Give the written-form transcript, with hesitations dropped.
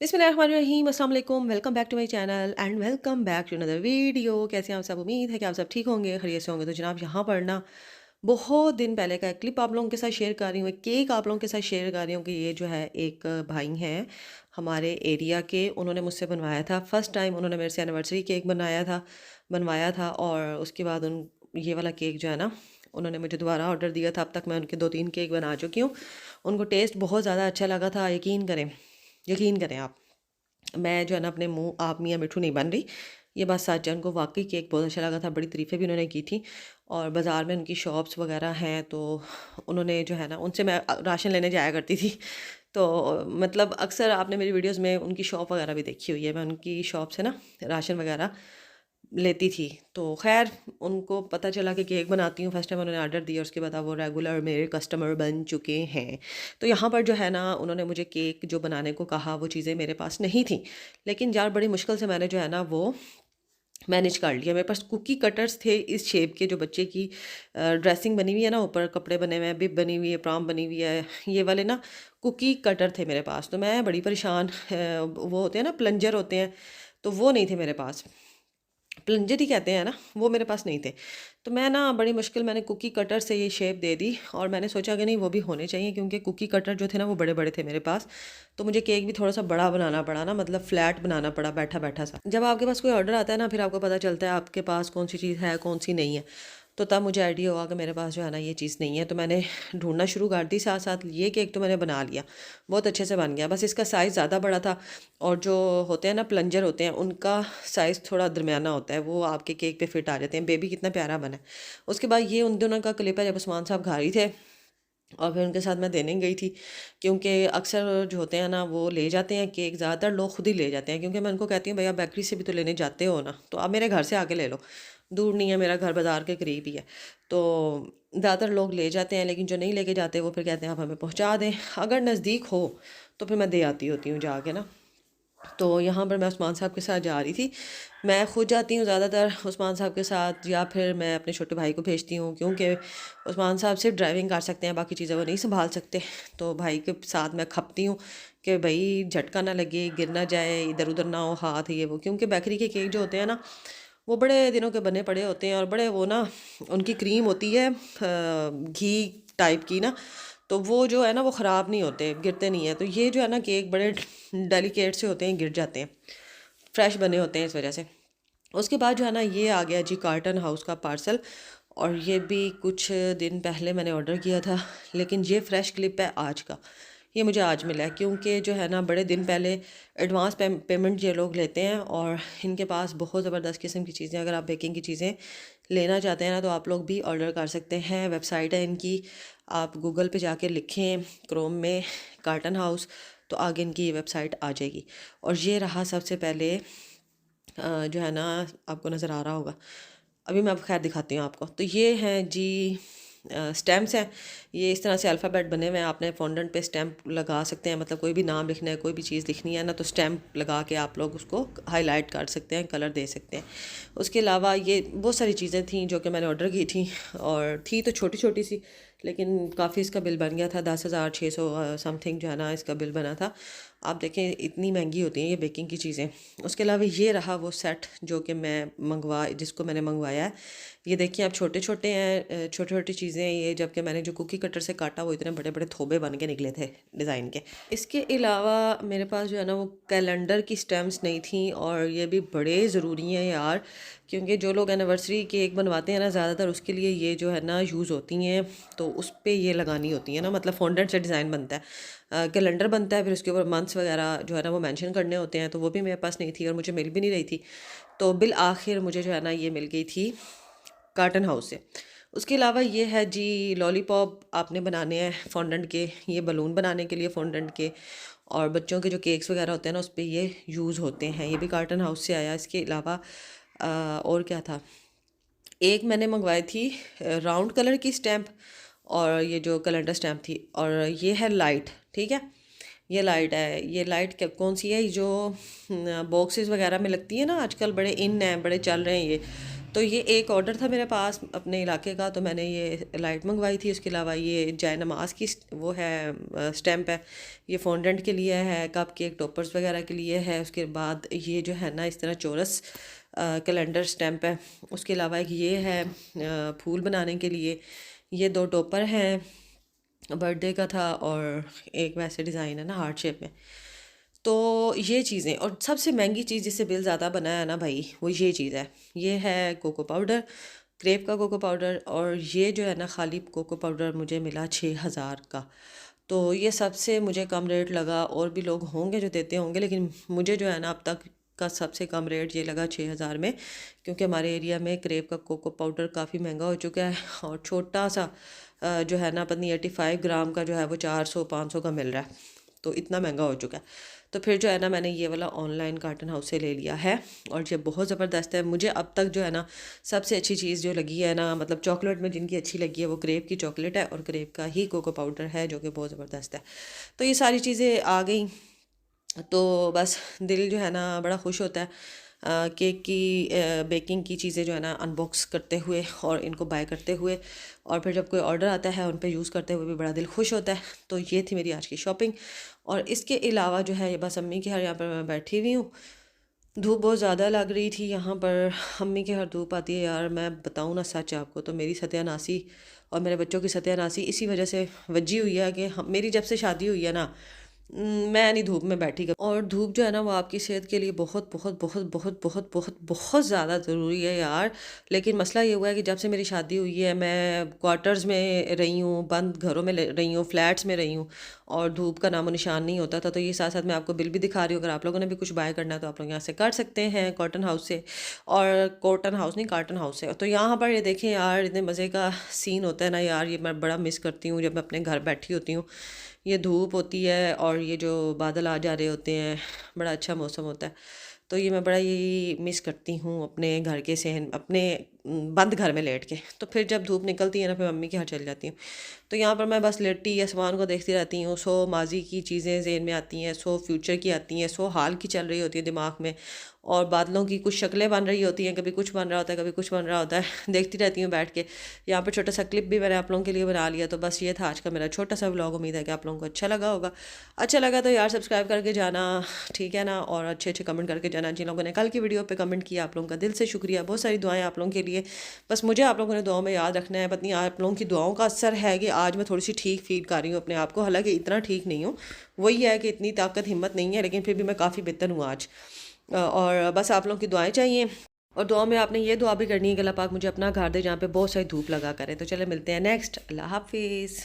बिस्मिल्लाहिर्रहमानिर्रहीम, अस्सलाम वालेकुम। Welcome back to my channel and welcome back to another video. कैसे हैं आप सब? उम्मीद है कि आप सब ठीक होंगे, खैरियत से होंगे। तो जनाब यहाँ पर ना बहुत दिन पहले का एक क्लिप आप लोगों के साथ शेयर कर रही हूँ, एक केक आप लोगों के साथ शेयर कर रही हूँ कि ये जो है एक भाई हैं हमारे एरिया के, उन्होंने मुझसे बनवाया था। फर्स्ट टाइम उन्होंने मेरे से एनिवर्सरी केक बनवाया था और उसके बाद उन ये वाला केक जो है ना उन्होंने मुझे दोबारा ऑर्डर दिया था। अब तक मैं उनके 2-3 केक बना चुकी हूँ। उनको टेस्ट बहुत ज़्यादा अच्छा लगा था। यकीन करें आप, मैं जो है ना अपने मुँह आप मियाँ मिठू नहीं बन रही। ये बात सच है, उनको वाक़ई केक बहुत अच्छा लगा था, बड़ी तारीफ़ें भी उन्होंने की थी। और बाज़ार में उनकी शॉप्स वग़ैरह हैं, तो उन्होंने जो है ना उनसे मैं राशन लेने जाया करती थी। तो मतलब अक्सर आपने मेरी वीडियोज़ में उनकी शॉप वग़ैरह भी देखी हुई है। मैं उनकी शॉप से ना राशन वग़ैरह लेती थी। तो ख़ैर उनको पता चला कि केक बनाती हूँ, फर्स्ट टाइम उन्होंने ऑर्डर दिया, उसके बाद अब वो रेगुलर मेरे कस्टमर बन चुके हैं। तो यहाँ पर जो है ना उन्होंने मुझे केक जो बनाने को कहा, वो चीज़ें मेरे पास नहीं थी। लेकिन यार बड़ी मुश्किल से मैंने जो है ना वो मैनेज कर लिया। मेरे पास कुकी कटर्स थे इस शेप के, जो बच्चे की ड्रेसिंग बनी हुई है ना, ऊपर कपड़े बने हुए हैं, बिब बनी हुई है, प्राम बनी हुई है, ये वाले ना कुकी कटर थे मेरे पास। तो मैं बड़ी परेशान, वो होते हैं ना प्लंजर होते हैं, तो वो नहीं थे मेरे पास। प्लंजर ही कहते हैं ना, वो मेरे पास नहीं थे। तो मैं ना बड़ी मुश्किल मैंने कुकी कटर से ये शेप दे दी और मैंने सोचा कि नहीं वो भी होने चाहिए, क्योंकि कुकी कटर जो थे ना वो बड़े बड़े थे मेरे पास। तो मुझे केक भी थोड़ा सा बड़ा बनाना पड़ा ना, मतलब फ्लैट बनाना पड़ा, बैठा बैठा सा। जब आपके पास कोई ऑर्डर आता है ना, फिर आपको पता चलता है आपके पास कौन सी चीज़ है कौन सी नहीं है। तो तब मुझे आइडिया हुआ कि मेरे पास जो है ना ये चीज़ नहीं है। तो मैंने ढूंढना शुरू कर दी, साथ साथ ये केक तो मैंने बना लिया, बहुत अच्छे से बन गया। बस इसका साइज़ ज़्यादा बड़ा था, और जो होते हैं ना प्लंजर होते हैं उनका साइज़ थोड़ा दरमियाना होता है, वो आपके केक पे फिट आ जाते हैं। बेबी कितना प्यारा बना है। उसके बाद ये उन दोनों का क्लिप है, जब उस्मान साहब घर ही थे और फिर उनके साथ मैं देने गई थी, क्योंकि अक्सर जो होते हैं ना वो ले जाते हैं केक, ज़्यादातर लोग खुद ही ले जाते हैं, क्योंकि मैं उनको कहती हूँ भैया बेकरी से भी तो लेने जाते हो ना, तो आप मेरे घर से आके ले लो, दूर नहीं है, मेरा घर बाज़ार के करीब ही है। तो ज़्यादातर लोग ले जाते हैं, लेकिन जो नहीं लेके जाते वो फिर कहते हैं आप हमें पहुँचा दें। अगर नज़दीक हो तो फिर मैं दे आती होती हूँ जाके ना। तो यहाँ पर मैं उस्मान साहब के साथ जा रही थी। मैं खुद जाती हूँ ज़्यादातर उस्मान साहब के साथ, या फिर मैं अपने छोटे भाई को भेजती हूँ, क्योंकि उस्मान साहब सिर्फ ड्राइविंग कर सकते हैं, बाकी चीज़ें वो नहीं संभाल सकते। तो भाई के साथ मैं खपती हूँ कि भाई झटका ना लगे, गिर ना जाए, इधर उधर ना हो हाथ, ये वो। क्योंकि बेकरी के केक जो होते हैं ना वो बड़े दिनों के बने पड़े होते हैं, और बड़े वो ना उनकी क्रीम होती है घी टाइप की ना, तो वो जो है ना वो ख़राब नहीं होते, गिरते नहीं हैं। तो ये जो है ना केक बड़े डेलिकेट से होते हैं, गिर जाते हैं, फ्रेश बने होते हैं इस वजह से। उसके बाद जो है ना ये आ गया जी कार्टन हाउस का पार्सल, और ये भी कुछ दिन पहले मैंने ऑर्डर किया था, लेकिन ये फ्रेश क्लिप है आज का, ये मुझे आज मिला है। क्योंकि जो है ना बड़े दिन पहले एडवांस पेमेंट ये लोग लेते हैं, और इनके पास बहुत ज़बरदस्त किस्म की चीज़ें, अगर आप बेकिंग की चीज़ें लेना चाहते हैं ना तो आप लोग भी ऑर्डर कर सकते हैं। वेबसाइट है इनकी, आप गूगल पे जाके लिखें क्रोम में कार्टन हाउस, तो आगे इनकी ये वेबसाइट आ जाएगी। और ये रहा सबसे पहले जो है ना आपको नज़र आ रहा होगा, अभी मैं अब खैर दिखाती हूँ आपको। तो ये हैं जी स्टैम्प्स हैं, ये इस तरह से अल्फ़ाबेट बने हुए हैं। आपने फॉन्डेंट पे स्टैम्प लगा सकते हैं, मतलब कोई भी नाम लिखना है, कोई भी चीज़ लिखनी है ना, तो स्टैम्प लगा के आप लोग उसको हाईलाइट कर सकते हैं, कलर दे सकते हैं। उसके अलावा ये बहुत सारी चीज़ें थी जो कि मैंने ऑर्डर की थी, और थी तो छोटी छोटी सी, लेकिन काफ़ी इसका बिल बन गया था। 10,600 समथिंग जो है ना इसका बिल बना था। आप देखें इतनी महंगी होती हैं ये बेकिंग की चीज़ें। उसके अलावा ये रहा वो सेट जो कि जिसको मैंने मंगवाया है। ये देखिए आप, छोटे छोटे हैं, छोटी छोटी चीज़ें हैं ये, जबकि मैंने जो कुकी कटर से काटा वो इतने बड़े बड़े थोबे बन के निकले थे डिज़ाइन के। इसके अलावा मेरे पास जो है ना वो कैलेंडर की स्टैम्प्स नहीं थी, और ये भी बड़े ज़रूरी हैं यार, क्योंकि जो लोग एनिवर्सरी केक बनवाते हैं ना ज़्यादातर उसके लिए ये जो है ना यूज़ होती हैं। तो उस पे ये लगानी होती है ना, मतलब फॉन्डेंट से डिज़ाइन बनता है, कैलेंडर बनता है, फिर उसके ऊपर मंथ्स वगैरह जो है ना वो मेंशन करने होते हैं। तो वो भी मेरे पास नहीं थी और मुझे मिल भी नहीं रही थी। तो बिल आखिर मुझे जो है ना ये मिल गई थी कार्टन हाउस से। उसके अलावा ये है जी लॉलीपॉप, आपने बनाने हैं फॉन्डेंट के, ये बलून बनाने के लिए फॉन्डेंट के, और बच्चों के जो केक्स वगैरह होते हैं ना उस पर ये यूज़ होते हैं। ये भी कार्टन हाउस से आया। इसके अलावा और क्या था, एक मैंने मंगवाई थी राउंड कलर की स्टैम्प, और ये जो कैलेंडर स्टैम्प थी, और ये है लाइट, ठीक है। ये लाइट है, ये लाइट क्या कौन सी है, जो बॉक्सेस वगैरह में लगती है ना, आजकल बड़े इन हैं, बड़े चल रहे हैं ये। तो ये एक ऑर्डर था मेरे पास अपने इलाके का, तो मैंने ये लाइट मंगवाई थी। उसके अलावा ये जय नमाज की वो है स्टैम्प है, ये फॉन्डेंट के लिए है, कप केक टॉपर्स वगैरह के लिए है। उसके बाद ये जो है ना इस तरह चौरस कैलेंडर स्टैम्प है। उसके अलावा एक ये है फूल बनाने के लिए। ये दो टॉपर हैं, बर्थडे का था, और एक वैसे डिज़ाइन है ना हार्ट शेप में। तो ये चीज़ें, और सबसे महंगी चीज़ जिससे बिल ज़्यादा बना है ना भाई, वो ये चीज़ है। ये है कोको पाउडर, क्रेप का कोको पाउडर। और ये जो है ना खाली कोको पाउडर मुझे मिला 6,000 का। तो ये सबसे मुझे कम रेट लगा। और भी लोग होंगे जो देते होंगे, लेकिन मुझे जो है ना अब तक का सबसे कम रेट ये लगा 6,000 में। क्योंकि हमारे एरिया में क्रेप का कोको पाउडर काफ़ी महंगा हो चुका है, और छोटा सा जो है ना पत्नी 85 ग्राम का जो है वो 400-500 का मिल रहा है। तो इतना महंगा हो चुका है। तो फिर जो है ना मैंने ये वाला ऑनलाइन कार्टन हाउस से ले लिया है, और ये बहुत ज़बरदस्त है। मुझे अब तक जो है ना सबसे अच्छी चीज़ जो लगी है ना, मतलब चॉकलेट में जिनकी अच्छी लगी है, वो क्रेप की चॉकलेट है और क्रेप का ही कोको पाउडर है, जो कि बहुत ज़बरदस्त है। तो ये सारी चीज़ें आ गई, तो बस दिल जो है ना बड़ा खुश होता है केक की बेकिंग की चीज़ें जो है ना अनबॉक्स करते हुए और इनको बाय करते हुए, और फिर जब कोई ऑर्डर आता है उन पे यूज़ करते हुए भी बड़ा दिल खुश होता है। तो ये थी मेरी आज की शॉपिंग। और इसके अलावा जो है ये बस अम्मी के घर यहाँ पर मैं बैठी हुई हूँ। धूप बहुत ज़्यादा लग रही थी यहाँ पर। अम्मी के घर धूप आती है यार, मैं बताऊँ ना सच आपको, तो मेरी सत्यानाशी और मेरे बच्चों की सत्यानाशी इसी वजह से वजी हुई है कि मेरी जब से शादी हुई है ना, मैं नहीं धूप में बैठी। और धूप जो है ना वो आपकी सेहत के लिए बहुत बहुत बहुत बहुत बहुत बहुत बहुत ज़्यादा ज़रूरी है यार। लेकिन मसला ये हुआ है कि जब से मेरी शादी हुई है मैं क्वार्टर्स में रही हूँ, बंद घरों में रही हूँ, फ्लैट्स में रही हूँ, और धूप का नामो निशान नहीं होता था। तो ये साथ साथ मैं आपको बिल भी दिखा रही हूँ। अगर आप लोगों ने भी कुछ बाय करना है तो आप लोग यहाँ से कर सकते हैं कॉटन हाउस से, और कॉटन हाउस नहीं कार्टन हाउस से। तो यहाँ पर ये देखें यार, इतने मज़े का सीन होता है ना यार, ये मैं बड़ा मिस करती हूँ जब मैं अपने घर बैठी होती हूँ। ये धूप होती है और ये जो बादल आ जा रहे होते हैं, बड़ा अच्छा मौसम होता है। तो ये मैं बड़ा यही मिस करती हूँ अपने घर के सहन, अपने बंद घर में लेट के। तो फिर जब धूप निकलती है ना, फिर मम्मी के यहाँ चल जाती हूँ। तो यहाँ पर मैं बस लेटी आसमान को देखती रहती हूँ। सो माजी की चीज़ें ज़हन में आती हैं, सो फ्यूचर की आती हैं, सो हाल की चल रही होती है दिमाग में, और बादलों की कुछ शक्लें बन रही होती हैं, कभी कुछ बन रहा होता है, कभी कुछ बन रहा होता है। देखती रहती हूँ बैठ के। यहाँ पर छोटा सा क्लिप भी मैंने आप लोगों के लिए बना लिया। तो बस ये था आज का मेरा छोटा सा व्लॉग। उम्मीद है कि आप लोगों को अच्छा लगा होगा। अच्छा लगा तो यार सब्सक्राइब करके जाना, ठीक है ना, और अच्छे अच्छे कमेंट करके जाना। जिन लोगों ने कल की वीडियो पे कमेंट किया, आप लोगों का दिल से शुक्रिया। बहुत सारी दुआएं आप लोगों के लिए। बस मुझे आप लोगों ने दुआओं में याद रखना है। पत्नी आप लोगों की दुआओं का असर है कि आज मैं थोड़ी सी ठीक फील कर रही हूँ अपने आप को। हालांकि इतना ठीक नहीं हूँ, वही है कि इतनी ताकत हिम्मत नहीं है, लेकिन फिर भी मैं काफ़ी बेहतर हूँ आज। और बस आप लोगों की दुआएं चाहिए। और दुआ में आपने ये दुआ भी करनी है कि अल्लाह पाक मुझे अपना घर दे जहाँ पे बहुत सारी धूप लगा करे। तो चले मिलते हैं नेक्स्ट। अल्लाह हाफिज़।